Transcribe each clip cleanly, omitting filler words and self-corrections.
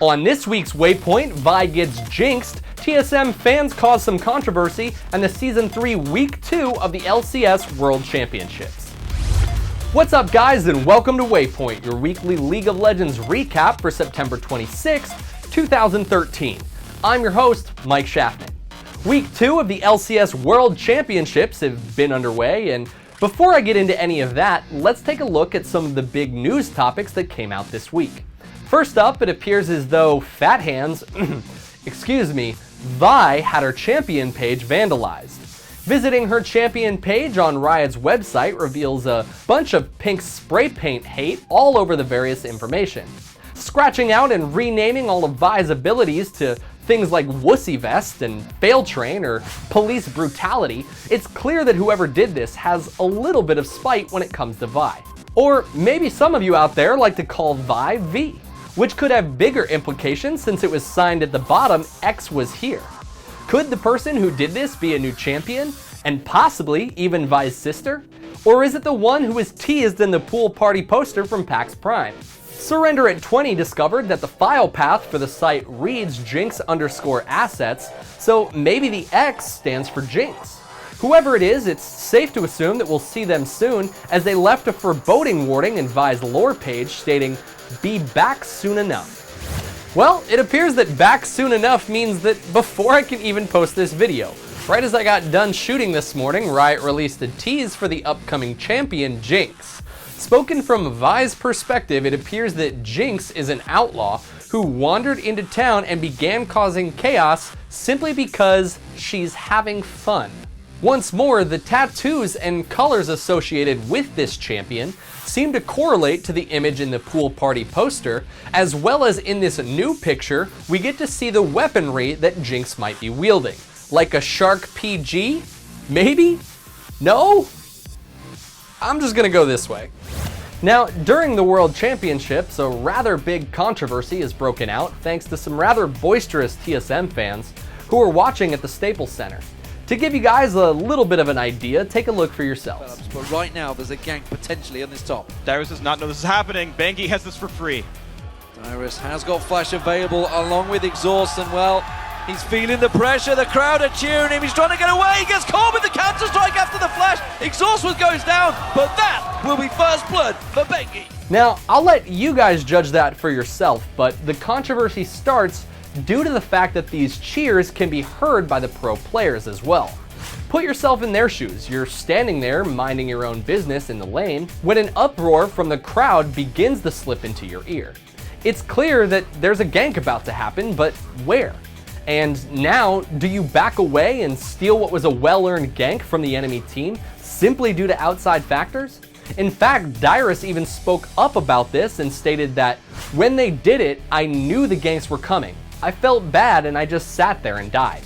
On this week's Waypoint, Vi gets jinxed, TSM fans cause some controversy, and the Season 3 Week 2 of the LCS World Championships. What's up guys, and welcome to Waypoint, your weekly League of Legends recap for September 26, 2013. I'm your host, Mike Schaffman. Week 2 of the LCS World Championships have been underway, and before I get into any of that, let's take a look at some of the big news topics that came out this week. First up, it appears as though Fathands, Vi had her champion page vandalized. Visiting her champion page on Riot's website reveals a bunch of pink spray paint hate all over the various information. Scratching out and renaming all of Vi's abilities to things like Wussy Vest and Fail Train or Police Brutality, it's clear that whoever did this has a little bit of spite when it comes to Vi. Or maybe some of you out there like to call Vi V, which could have bigger implications since it was signed at the bottom X was here. Could the person who did this be a new champion, and possibly even Vi's sister? Or is it the one who was teased in the pool party poster from PAX Prime? Surrender at 20 discovered that the file path for the site reads Jinx_assets, so maybe the X stands for Jinx. Whoever it is, it's safe to assume that we'll see them soon, as they left a foreboding warning in Vi's lore page stating, "Be back soon enough." Well, it appears that back soon enough means that before I can even post this video. Right as I got done shooting this morning, Riot released a tease for the upcoming champion, Jinx. Spoken from Vi's perspective, it appears that Jinx is an outlaw who wandered into town and began causing chaos simply because she's having fun. Once more, the tattoos and colors associated with this champion seem to correlate to the image in the pool party poster, as well as in this new picture, we get to see the weaponry that Jinx might be wielding. Like a Shark PG? Maybe? No? I'm just gonna go this way. Now, during the World Championships, a rather big controversy has broken out thanks to some rather boisterous TSM fans who were watching at the Staples Center. To give you guys a little bit of an idea, take a look for yourselves. But right now, there's a gank potentially on this top. Dyrus does not know this is happening. Bangi has this for free. Dyrus has got flash available along with exhaust, and well, he's feeling the pressure. The crowd are cheering him. He's trying to get away. He gets caught with the counter strike after the flash. Exhaust goes down, but that will be first blood for Bangi. Now, I'll let you guys judge that for yourself, but the controversy starts due to the fact that these cheers can be heard by the pro players as well. Put yourself in their shoes. You're standing there minding your own business in the lane when an uproar from the crowd begins to slip into your ear. It's clear that there's a gank about to happen, but where? And now, do you back away and steal what was a well-earned gank from the enemy team simply due to outside factors? In fact, Dyrus even spoke up about this and stated that, "When they did it, I knew the ganks were coming. I felt bad and I just sat there and died."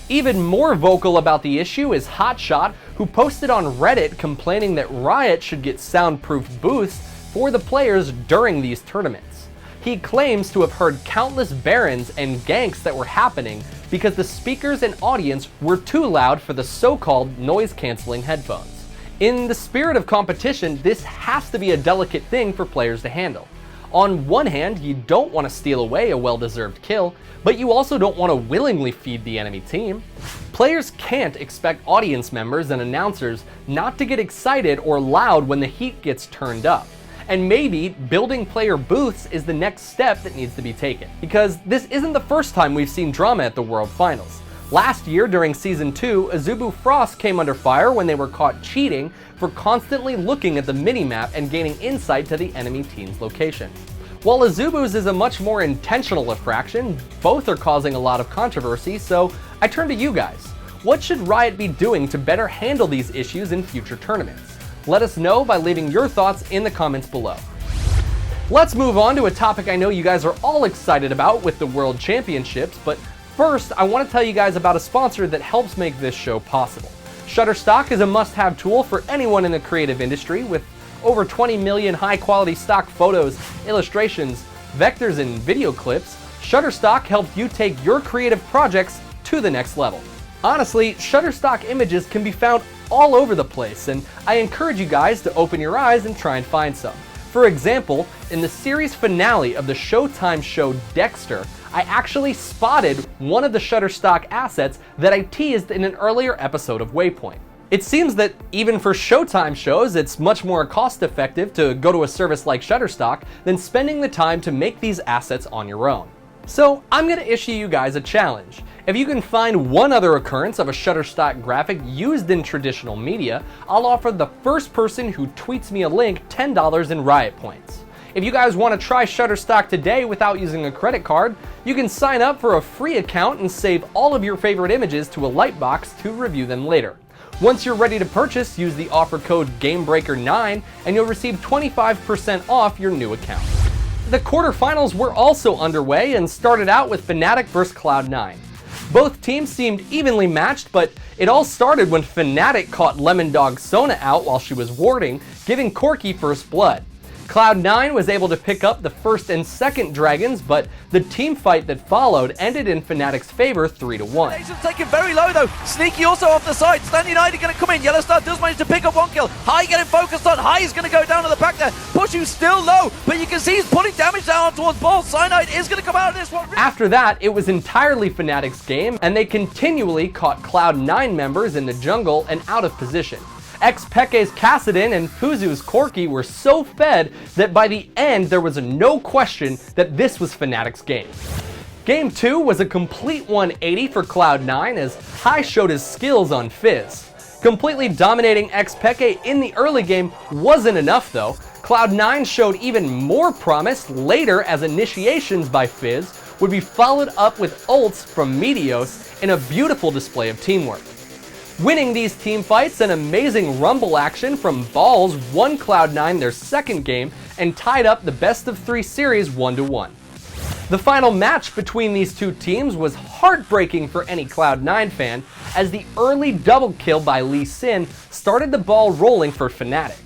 Even more vocal about the issue is Hotshot, who posted on Reddit complaining that Riot should get soundproof booths for the players during these tournaments. He claims to have heard countless barons and ganks that were happening because the speakers and audience were too loud for the so-called noise-canceling headphones. In the spirit of competition, this has to be a delicate thing for players to handle. On one hand, you don't want to steal away a well-deserved kill, but you also don't want to willingly feed the enemy team. Players can't expect audience members and announcers not to get excited or loud when the heat gets turned up. And maybe building player booths is the next step that needs to be taken. Because this isn't the first time we've seen drama at the World Finals. Last year during Season 2, Azubu Frost came under fire when they were caught cheating for constantly looking at the minimap and gaining insight to the enemy team's location. While Azubu's is a much more intentional infraction, both are causing a lot of controversy, so I turn to you guys. What should Riot be doing to better handle these issues in future tournaments? Let us know by leaving your thoughts in the comments below. Let's move on to a topic I know you guys are all excited about with the World Championships, but first I want to tell you guys about a sponsor that helps make this show possible. Shutterstock is a must-have tool for anyone in the creative industry. With over 20 million high-quality stock photos, illustrations, vectors, and video clips, Shutterstock helps you take your creative projects to the next level. Honestly, Shutterstock images can be found all over the place, and I encourage you guys to open your eyes and try and find some. For example, in the series finale of the Showtime show Dexter, I actually spotted one of the Shutterstock assets that I teased in an earlier episode of Waypoint. It seems that even for Showtime shows, it's much more cost-effective to go to a service like Shutterstock than spending the time to make these assets on your own. So I'm going to issue you guys a challenge. If you can find one other occurrence of a Shutterstock graphic used in traditional media, I'll offer the first person who tweets me a link $10 in Riot points. If you guys want to try Shutterstock today without using a credit card, you can sign up for a free account and save all of your favorite images to a lightbox to review them later. Once you're ready to purchase, use the offer code GAMEBREAKER9 and you'll receive 25% off your new account. The quarterfinals were also underway and started out with Fnatic vs Cloud9. Both teams seemed evenly matched, but it all started when Fnatic caught Lemon Dog Sona out while she was warding, giving Corki first blood. Cloud9 was able to pick up the first and second dragons, but the team fight that followed ended in Fnatic's favor 3-1. Nation's taken very low though. Sneaky also off the side. Stand United going to come in. Yellowstar does manage to pick up one kill. High getting focused on. High is going to go down to the back there. Pushu still low, but you can see he's putting damage down towards Ball. Cyanide is going to come out of this one. After that, it was entirely Fnatic's game, and they continually caught Cloud9 members in the jungle and out of position. Xpeke's Kassadin and Puzu's Corki were so fed that by the end there was no question that this was Fnatic's game. Game 2 was a complete 180 for Cloud9 as High showed his skills on Fizz. Completely dominating Xpeke in the early game wasn't enough though. Cloud9 showed even more promise later as initiations by Fizz would be followed up with ults from Meteos in a beautiful display of teamwork. Winning these team fights and amazing rumble action from Balls won Cloud9 their second game and tied up the best of 3 series 1-1. The final match between these two teams was heartbreaking for any Cloud9 fan as the early double kill by Lee Sin started the ball rolling for Fnatic.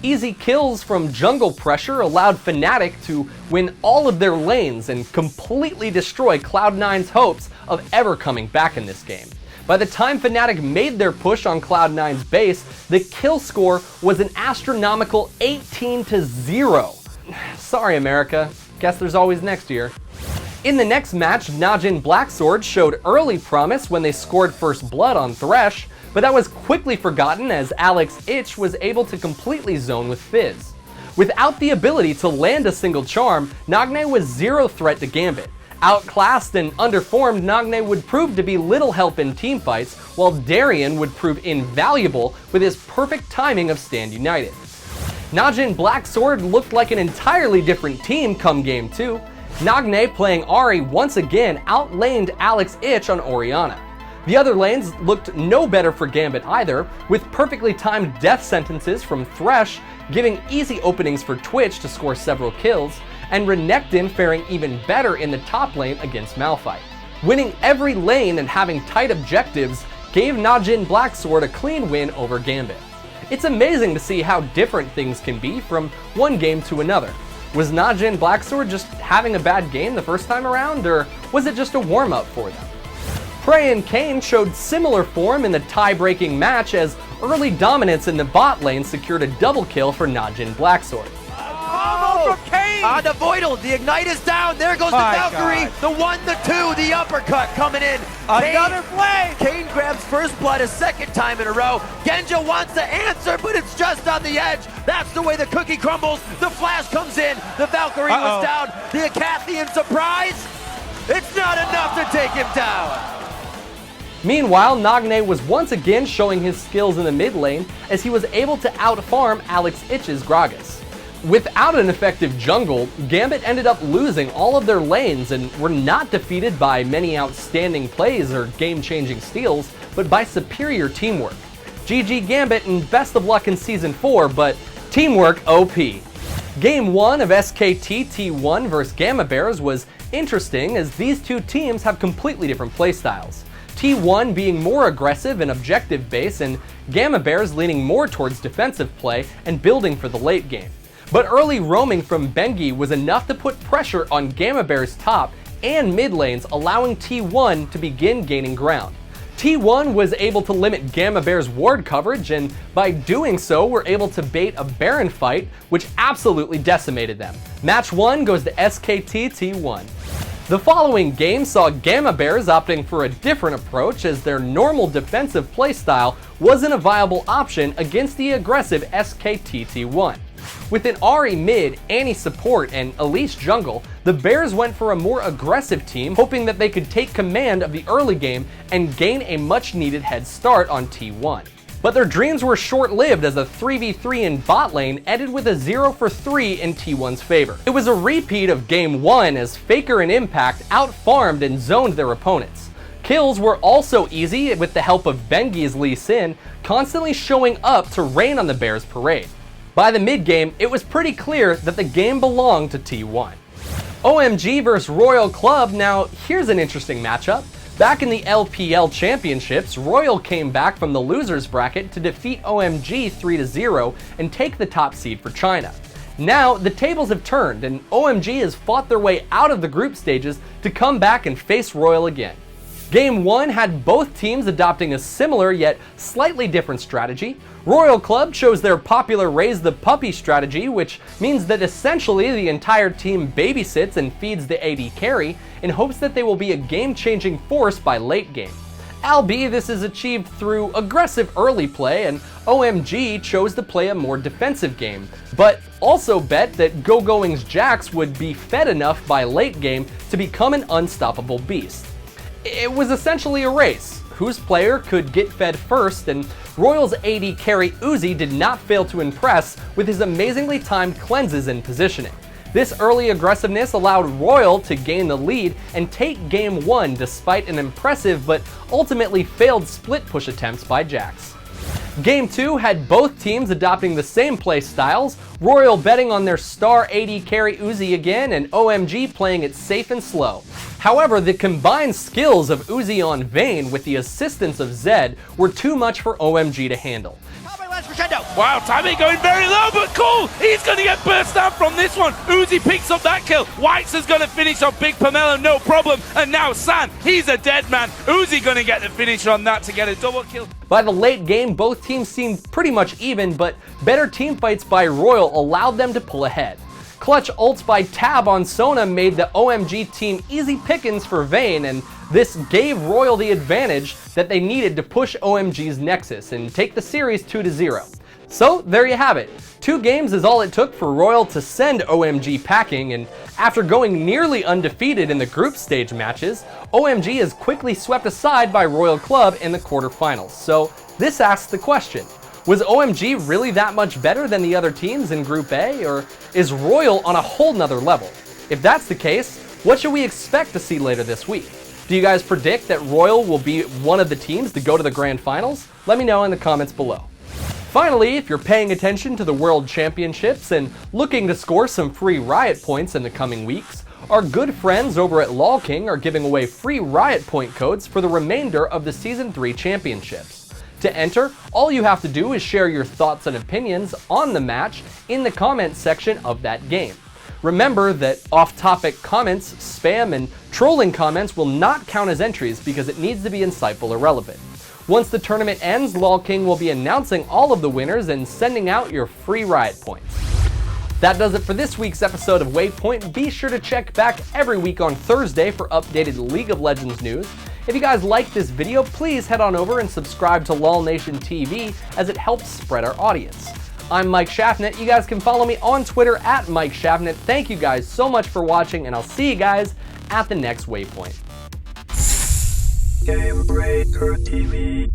Easy kills from jungle pressure allowed Fnatic to win all of their lanes and completely destroy Cloud9's hopes of ever coming back in this game. By the time Fnatic made their push on Cloud9's base, the kill score was an astronomical 18-0. Sorry, America. Guess there's always next year. In the next match, Najin Blacksword showed early promise when they scored first blood on Thresh, but that was quickly forgotten as Alex Ich was able to completely zone with Fizz. Without the ability to land a single charm, Nagne was zero threat to Gambit. Outclassed and underformed, Nagne would prove to be little help in teamfights, while Darien would prove invaluable with his perfect timing of Stand United. Najin Blacksword looked like an entirely different team come game 2. Nagne playing Ahri once again outlaned Alex Ich on Orianna. The other lanes looked no better for Gambit either, with perfectly timed death sentences from Thresh giving easy openings for Twitch to score several kills, and Renekton faring even better in the top lane against Malphite. Winning every lane and having tight objectives gave Najin Blacksword a clean win over Gambit. It's amazing to see how different things can be from one game to another. Was Najin Blacksword just having a bad game the first time around, or was it just a warm-up for them? Prey and Kane showed similar form in the tie-breaking match as early dominance in the bot lane secured a double kill for Najin Blacksword. From Kane! The Voidal, the Ignite is down, there goes the Valkyrie, God. The 1, the 2, the uppercut coming in. Another play! Kane grabs first blood a second time in a row. Genja wants to answer, but it's just on the edge. That's the way the cookie crumbles. The flash comes in, the Valkyrie was down. The Acathian surprise, it's not enough to take him down. Meanwhile, Nagne was once again showing his skills in the mid lane as he was able to outfarm Alex Ich's Gragas. Without an effective jungle, Gambit ended up losing all of their lanes and were not defeated by many outstanding plays or game-changing steals, but by superior teamwork. GG Gambit and best of luck in Season 4, but teamwork OP. Game 1 of SKT T1 vs Gamma Bears was interesting as these two teams have completely different playstyles. T1 being more aggressive and objective-based, and Gamma Bears leaning more towards defensive play and building for the late game. But early roaming from Bengi was enough to put pressure on Gamma Bear's top and mid lanes, allowing T1 to begin gaining ground. T1 was able to limit Gamma Bear's ward coverage, and by doing so, were able to bait a Baron fight, which absolutely decimated them. Match 1 goes to SKT T1. The following game saw Gamma Bears opting for a different approach, as their normal defensive playstyle wasn't a viable option against the aggressive SKT T1. With an Ahri mid, Annie support, and Elise jungle, the Bears went for a more aggressive team, hoping that they could take command of the early game and gain a much needed head start on T1. But their dreams were short-lived, as a 3v3 in bot lane ended with a 0 for 3 in T1's favor. It was a repeat of game 1, as Faker and Impact out-farmed and zoned their opponents. Kills were also easy, with the help of Bengi's Lee Sin constantly showing up to rain on the Bears' parade. By the mid-game, it was pretty clear that the game belonged to T1. OMG vs Royal Club. Now, here's an interesting matchup. Back in the LPL Championships, Royal came back from the losers bracket to defeat OMG 3-0 and take the top seed for China. Now, the tables have turned, and OMG has fought their way out of the group stages to come back and face Royal again. Game 1 had both teams adopting a similar yet slightly different strategy. Royal Club chose their popular Raise the Puppy strategy, which means that essentially the entire team babysits and feeds the AD carry in hopes that they will be a game-changing force by late game. Albeit this is achieved through aggressive early play, and OMG chose to play a more defensive game, but also bet that GoGoing's Jax would be fed enough by late game to become an unstoppable beast. It was essentially a race, whose player could get fed first, and Royal's AD carry Uzi did not fail to impress with his amazingly timed cleanses and positioning. This early aggressiveness allowed Royal to gain the lead and take game 1 despite an impressive but ultimately failed split push attempts by Jax. Game 2 had both teams adopting the same play styles, Royal betting on their star AD carry Uzi again, and OMG playing it safe and slow. However, the combined skills of Uzi on Vayne with the assistance of Zed were too much for OMG to handle. Wow, timing going very low, but cool! He's going to get burst out from this one. Uzi picks up that kill. Whites is going to finish on Big Pomelo, no problem. And now San, he's a dead man. Uzi going to get the finish on that to get a double kill. By the late game, both teams seemed pretty much even, but better teamfights by Royal allowed them to pull ahead. Clutch ults by Tab on Sona made the OMG team easy pickings for Vayne, and this gave Royal the advantage that they needed to push OMG's Nexus and take the series 2-0. So there you have it. 2 games is all it took for Royal to send OMG packing, and after going nearly undefeated in the group stage matches, OMG is quickly swept aside by Royal Club in the quarterfinals. So this asks the question, was OMG really that much better than the other teams in Group A, or is Royal on a whole nother level? If that's the case, what should we expect to see later this week? Do you guys predict that Royal will be one of the teams to go to the grand finals? Let me know in the comments below. Finally, if you're paying attention to the World Championships and looking to score some free Riot points in the coming weeks, our good friends over at LOLKing are giving away free Riot point codes for the remainder of the Season 3 Championships. To enter, all you have to do is share your thoughts and opinions on the match in the comments section of that game. Remember that off-topic comments, spam, and trolling comments will not count as entries because it needs to be insightful or relevant. Once the tournament ends, LOLKing will be announcing all of the winners and sending out your free Riot points. That does it for this week's episode of Waypoint. Be sure to check back every week on Thursday for updated League of Legends news. If you guys liked this video, please head on over and subscribe to LOL Nation TV as it helps spread our audience. I'm Mike Shaffnet. You guys can follow me on Twitter at Mike Shaffnet. Thank you guys so much for watching, and I'll see you guys at the next Waypoint. Game Breaker TV.